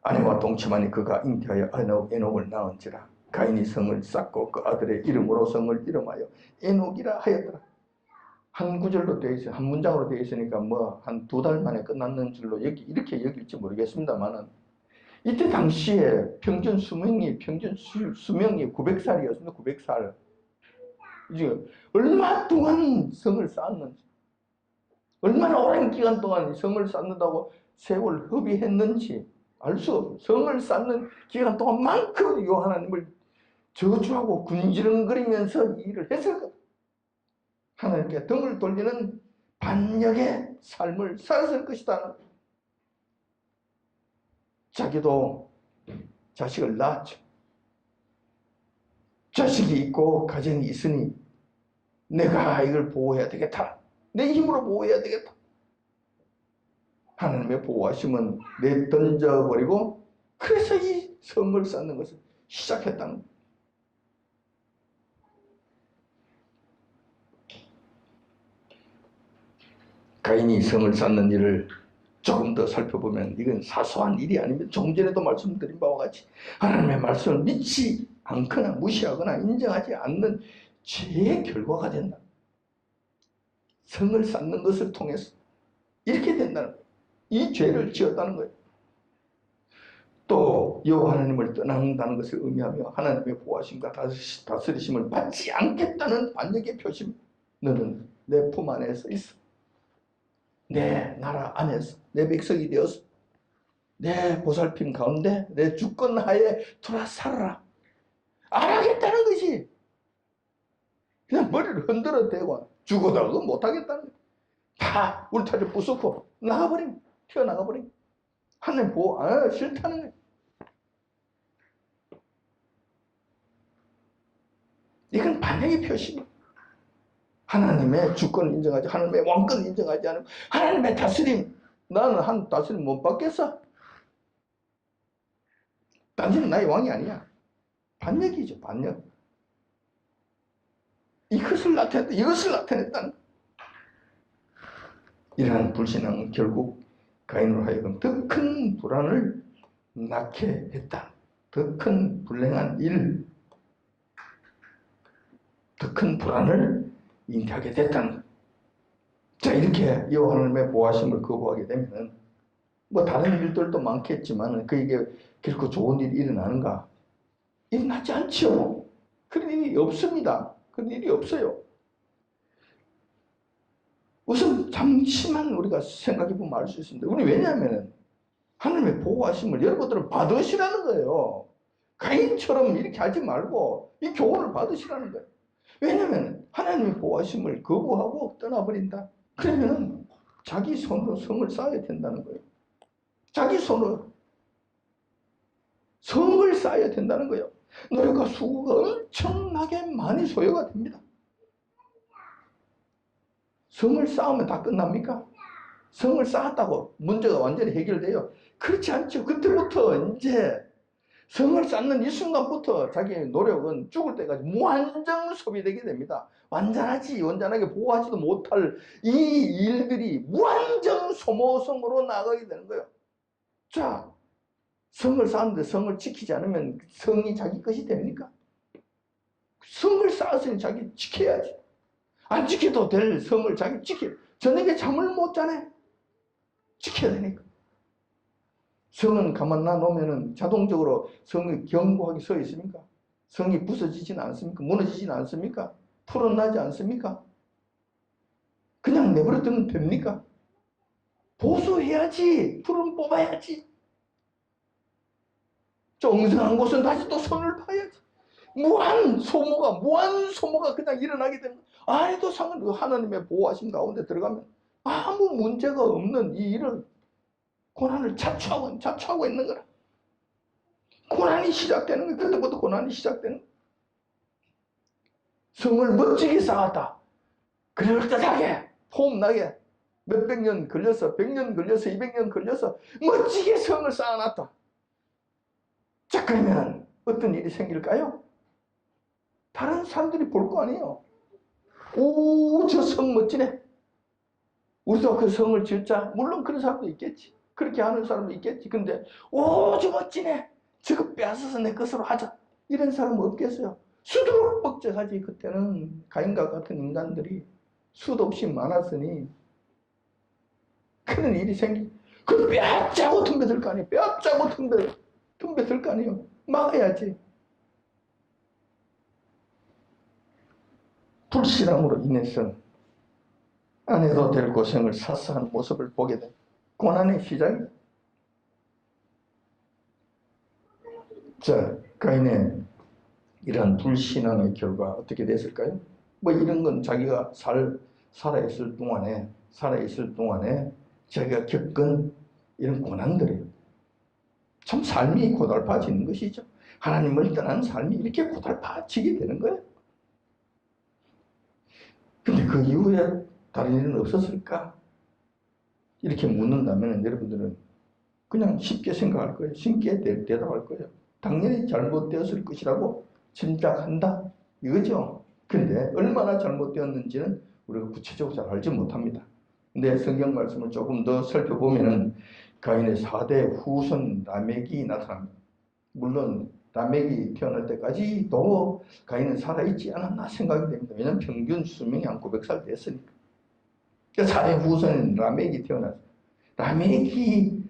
아내와 동침하니 그가 잉태하여 에녹을 낳은지라. 가인이 성을 쌓고 그 아들의 이름으로 성을 이름하여 에녹이라 하였더라. 한 구절로 되어 있어요. 한 문장으로 되어 있으니까 뭐 한 2달 만에 끝났는 줄로 이렇게 여길지 모르겠습니다만은 이때 당시에 평균 수명이 900살이었습니다. 900살. 이제 얼마 동안 성을 쌓았는지, 얼마나 오랜 기간 동안 성을 쌓는다고 세월 허비했는지 알 수 없어요. 성을 쌓는 기간 동안만큼 요 하나님을 저주하고 군지렁거리면서 일을 했을 것. 하나님께 등을 돌리는 반역의 삶을 살았을 것이다. 자기도 자식을 낳았죠. 자식이 있고 가정이 있으니 내가 이걸 보호해야 되겠다. 내 힘으로 보호해야 되겠다. 하나님의 보호하심은 내던져버리고 그래서 이 성을 쌓는 것을 시작했다는 거예요. 가인이 성을 쌓는 일을 조금 더 살펴보면 이건 사소한 일이 아니면 조금 전에도 말씀드린 바와 같이 하나님의 말씀을 믿지 않거나 무시하거나 인정하지 않는 죄의 결과가 된다. 성을 쌓는 것을 통해서 이렇게 된다는 거예요. 이 죄를 지었다는 거예요. 또 여호와 하나님을 떠난다는 것을 의미하며 하나님의 보호하심과 다스리심을 받지 않겠다는 반역의 표심. 너는 내 품 안에서 있어. 내 나라 안에서 내 백성이 되어서 내 보살핌 가운데 내 주권 하에 돌아 살아라. 안 하겠다는 것이 그냥 머리를 흔들어 대고 죽어도 못하겠다는 거예요. 다 울타리 부수고 나가버리면 튀어나가버리면 하나님 보호 싫다는 거예요. 이건 반역의 표시입니다. 하나님의 주권을 인정하지 하나님의 왕권을 인정하지 않고 하나님의 다스림 나는 한 다스림 못 받겠어. 당신은 나의 왕이 아니야. 반역이죠. 반역. 이것을 나타냈다는 이러한 불신앙은 결국 가인으로 하여금 더 큰 불안을 낳게 했다. 더 큰 불행한 일, 더 큰 불안을 잉태하게 됐다는 거예요. 자, 이렇게 여호와 하나님의 보호하심을 거부하게 되면은 뭐 다른 일들도 많겠지만 그에게 결코 좋은 일이 일어나는가? 일어나지 않죠. 그런 일이 없습니다. 그런 일이 없어요. 우선 잠시만 우리가 생각해 보면 알 수 있습니다. 우리 왜냐하면 하나님의 보호하심을 여러분들은 받으시라는 거예요. 가인처럼 이렇게 하지 말고 이 교훈을 받으시라는 거예요. 왜냐하면 하나님의 보호하심을 거부하고 떠나버린다. 그러면 자기 손으로 성을 쌓아야 된다는 거예요. 자기 손으로 성을 쌓아야 된다는 거예요. 노력과 수고가 엄청나게 많이 소요가 됩니다. 성을 쌓으면 다 끝납니까? 성을 쌓았다고 문제가 완전히 해결돼요? 그렇지 않죠. 그때부터 이제 성을 쌓는 이 순간부터 자기의 노력은 죽을 때까지 무한정 소비되게 됩니다. 완전하게 보호하지도 못할 이 일들이 무한정 소모성으로 나가게 되는 거예요. 자, 성을 쌓는데 성을 지키지 않으면 성이 자기 것이 됩니까? 성을 쌓았으니 자기 지켜야지. 안 지켜도 될 성을 자기 저녁에 잠을 못 자네. 지켜야 되니까. 성은 가만 놔놓으면 자동적으로 성이 견고하게 서 있습니까? 성이 부서지지는 않습니까? 무너지지는 않습니까? 풀어나지 않습니까? 그냥 그냥 내버려두면 됩니까? 보수해야지. 불은 뽑아야지. 정상한 곳은 다시 또 손을 봐야지. 무한 소모가 그냥 일어나게 되면 아래도 상은 하나님의 보호하신 가운데 들어가면 아무 문제가 없는 이 일을 고난을 자초하고 있는 거라. 고난이 시작되는 거야. 그때부터 고난이 시작되는 거야. 성을 멋지게 쌓았다. 그럴듯하게 폼나게 몇백 년 걸려서 100년 걸려서 200년 걸려서 멋지게 성을 쌓아놨다. 자, 그러면 어떤 일이 생길까요? 다른 사람들이 볼 거 아니에요. 오, 저 성 멋지네. 우리도 그 성을 지었자. 물론 그런 사람도 있겠지. 그렇게 하는 사람도 있겠지. 근데 오, 저 멋지네. 저거 빼앗아서 내 것으로 하자. 이런 사람은 없겠어요. 수두룩 뻑적하지. 그때는 가인과 같은 인간들이 수도 없이 많았으니 그런 일이 그 빼앗자고 덤벼들 거 아니에요. 빼앗자고 덤벼들 거 아니에요. 막아야지. 불신앙으로 인해서 안 해도 될 고생을 사서 하는 모습을 보게 된 고난의 시작이에요. 자, 가인의 이러한 불신앙의 결과 어떻게 됐을까요? 뭐 이런 건 자기가 살아있을 동안에 자기가 겪은 이런 고난들이에요. 참 삶이 고달파지는 것이죠. 하나님을 떠난 삶이 이렇게 고달파지게 되는 거예요. 근데 그 이후에 다른 일은 없었을까? 이렇게 묻는다면 여러분들은 그냥 쉽게 생각할 거예요. 쉽게 대답할 거예요. 당연히 잘못되었을 것이라고 짐작한다. 이거죠. 근데 얼마나 잘못되었는지는 우리가 구체적으로 잘 알지 못합니다. 근데 성경 말씀을 조금 더 살펴보면은 가인의 4대 후손 라멕이 나타납니다. 물론 라멕이 태어날 때까지도 가인은 살아있지 않았나 생각이 됩니다. 왜냐하면 평균 수명이 한 900살 됐으니까. 4대 후손인 라멕이 태어났어요. 라멕이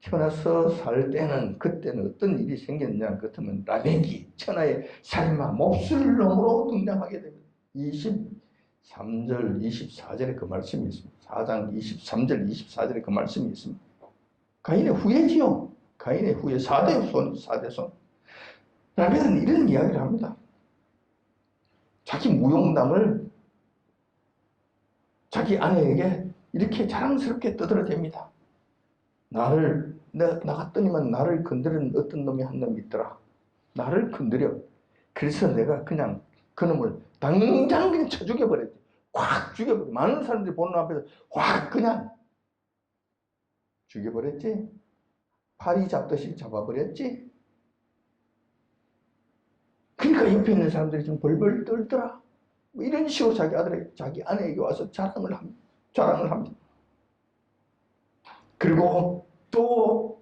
태어나서 살 때는 그때는 어떤 일이 생겼냐 그렇다면 라멕이 천하의 살인마 몹쓸놈으로 등장하게 됩니다. 23절 24절에 그 말씀이 있습니다. 4장 23절 24절에 그 말씀이 있습니다. 가인의 후예지요. 가인의 후예 4대 손. 라멕은 이런 이야기를 합니다. 자기 무용담을 자기 아내에게 이렇게 자랑스럽게 떠들어댑니다. 나갔더니만 나를 건드리는 어떤 놈이 한 놈이 있더라. 나를 건드려. 그래서 내가 그냥 그놈을 당장 그냥 쳐 죽여버렸지. 확 죽여버렸지. 많은 사람들이 보는 앞에서 확 그냥 죽여버렸지. 파리 잡듯이 잡아버렸지. 그러니까 옆에 있는 사람들이 좀 벌벌 떨더라. 뭐 이런 식으로 자기 아내에게 와서 자랑을 합니다. 그리고 또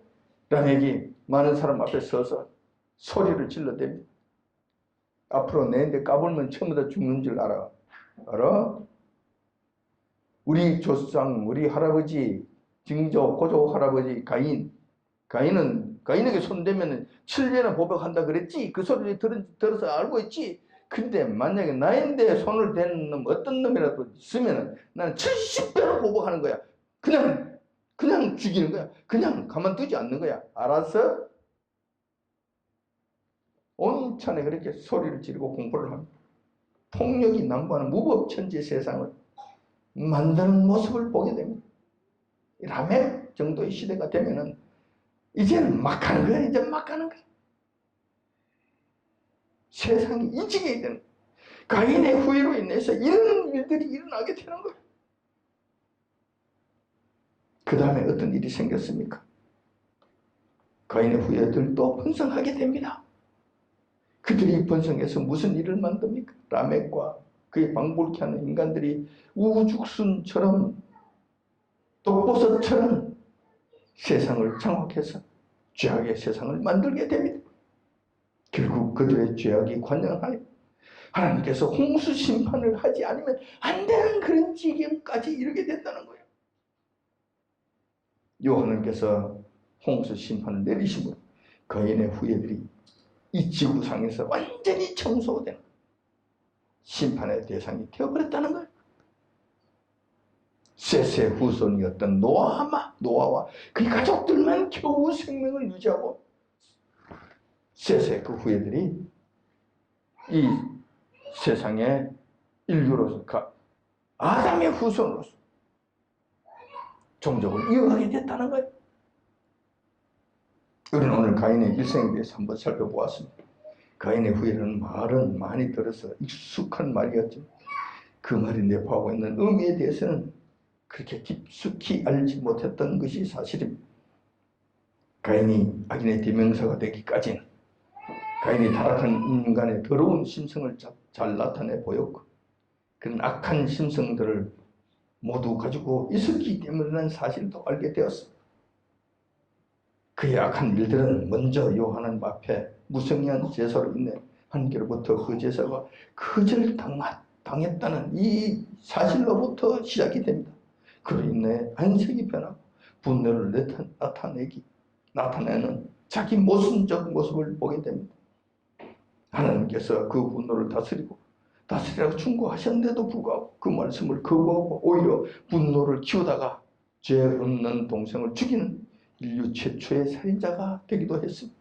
라멕이 많은 사람 앞에 서서 소리를 질러댑니다. 앞으로 내한테 까불면 전부 다 죽는 줄 알아. 우리 조상, 우리 할아버지, 증조, 고조 할아버지 가인에게 손대면 7년을 보복한다 그랬지. 그 소리를 들어서 알고 있지. 근데 만약에 나인데 손을 대는 놈 어떤 놈이라도 있으면 나는 70배로 보복하는 거야. 그냥 죽이는 거야. 그냥 가만두지 않는 거야. 알았어? 온천에 그렇게 소리를 지르고 공포를 합니다. 폭력이 난무하는 무법천지 세상을 만드는 모습을 보게 됩니다. 라멕 정도의 시대가 되면은 이제는 막 하는 거야. 이제 막 하는 거야. 세상이 이지게 되는 가인의 후회로 인해서 이런 일들이 일어나게 되는 거야. 그 다음에 어떤 일이 생겼습니까? 가인의 후예들도 번성하게 됩니다. 그들이 번성해서 무슨 일을 만듭니까? 라멕과 그의 방불케 하는 인간들이 우죽순처럼 독버섯처럼 세상을 장악해서 죄악의 세상을 만들게 됩니다. 결국 그들의 죄악이 관영하여 하나님께서 홍수 심판을 하지 않으면 안 되는 그런 지경까지 이르게 된다는 거예요. 하나님께서 홍수 심판을 내리심으로 가인의 후예들이 이 지구상에서 완전히 청소된 심판의 대상이 되어버렸다는 거예요. 셋의 후손이었던 노아와 그의 가족들만 겨우 생명을 유지하고 셋의 그 후예들이 이 세상의 인류로서 아담의 후손으로서 종족을 이어가게 됐다는 거예요. 우리는 오늘 가인의 일생에 대해서 한번 살펴보았습니다. 가인의 후예라는 말은 많이 들어서 익숙한 말이었죠. 그 말이 내포하고 있는 의미에 대해서는 그렇게 깊숙이 알지 못했던 것이 사실입니다. 가인이 악인의 대명사가 되기까지는 가인이 타락한 인간의 더러운 심성을 잘 나타내 보였고 그런 악한 심성들을 모두 가지고 있었기 때문이라는 사실도 알게 되었습니다. 그의 악한 일들은 먼저 하나님 앞에 무성의한 제사로 인해 하나님께로부터 그 제사가 거절당했다는 이 사실로부터 시작이 됩니다. 그로 인해 안색이 변하고 분노를 나타내는 자기 모순적 모습을 보게 됩니다. 하나님께서 그 분노를 다스리라고 충고하셨는데도 불구하고 그 말씀을 거부하고 오히려 분노를 키우다가 죄 없는 동생을 죽이는 인류 최초의 살인자가 되기도 했습니다.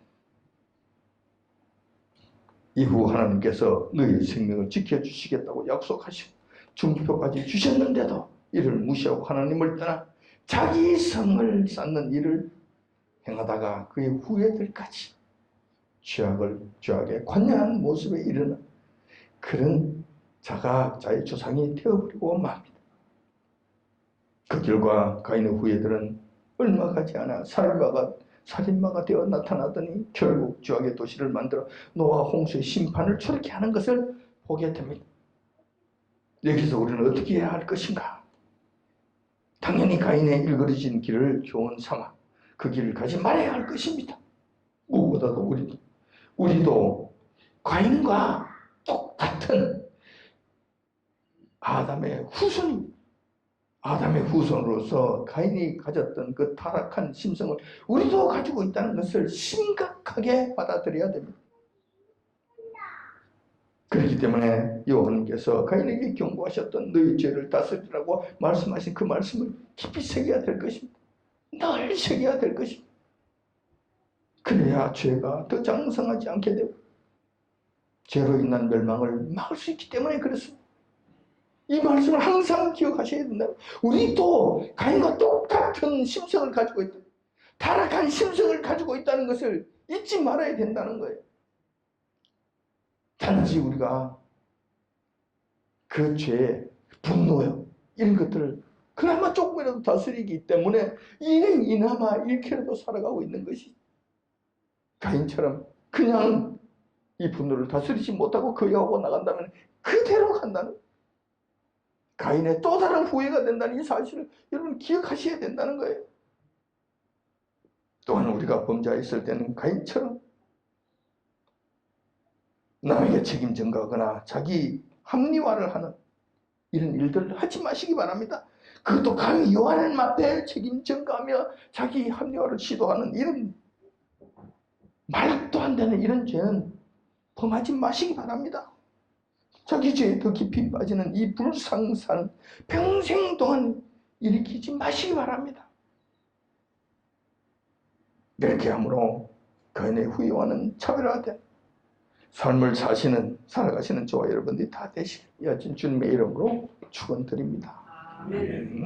이후 하나님께서 너희 생명을 지켜주시겠다고 약속하시고 증표까지 주셨는데도 이를 무시하고 하나님을 떠나 자기 성을 쌓는 일을 행하다가 그의 후예들까지 죄악에 관여한 모습에 이르는 그런 자의 조상이 되어버리고 맙니다. 그 결과 가인의 후예들은 얼마 가지 않아 살인마가 되어 나타나더니 결국 죄악의 도시를 만들어 노아 홍수의 심판을 초래케 하는 것을 보게 됩니다. 여기서 우리는 어떻게 해야 할 것인가? 당연히 가인의 일그러진 길을 교훈 삼아 그 길을 가지 말아야 할 것입니다. 무엇보다도 우리도 가인과 똑같은 아담의 후손으로서 가인이 가졌던 그 타락한 심성을 우리도 가지고 있다는 것을 심각하게 받아들여야 됩니다. 그렇기 때문에 여호와님께서 가인에게 경고하셨던 너희 죄를 다스리라고 말씀하신 그 말씀을 깊이 새겨야 될 것입니다. 늘 새겨야 될 것입니다. 그래야 죄가 더 장성하지 않게 되고 죄로 인한 멸망을 막을 수 있기 때문에 그렇습니다. 이 말씀을 항상 기억하셔야 된다. 우리도 가인과 똑같은 심성을 가지고 있다. 타락한 심성을 가지고 있다는 것을 잊지 말아야 된다는 거예요. 단지 우리가 그 죄, 분노요, 이런 것들을 그나마 조금이라도 다스리기 때문에 이나마 이렇게라도 살아가고 있는 것이 가인처럼 그냥 이 분노를 다스리지 못하고 거역하고 나간다면 그대로 간다는 가인의 또 다른 후예가 된다는 이 사실을 여러분 기억하셔야 된다는 거예요. 또한 우리가 범죄했을 때는 가인처럼 남에게 책임 전가하거나 자기 합리화를 하는 이런 일들을 하지 마시기 바랍니다. 그것도 감히 요한의 앞에 책임 전가하며 자기 합리화를 시도하는 이런 말도 안 되는 이런 죄는 범하지 마시기 바랍니다. 자기 죄에 더 깊이 빠지는 이 불상사는 평생 동안 일으키지 마시기 바랍니다. 이렇게 함으로 가인의 후예와는 차별화된 삶을 살아가시는 저와 여러분들이 다 되시길 주님의 이름으로 축원드립니다. 아멘.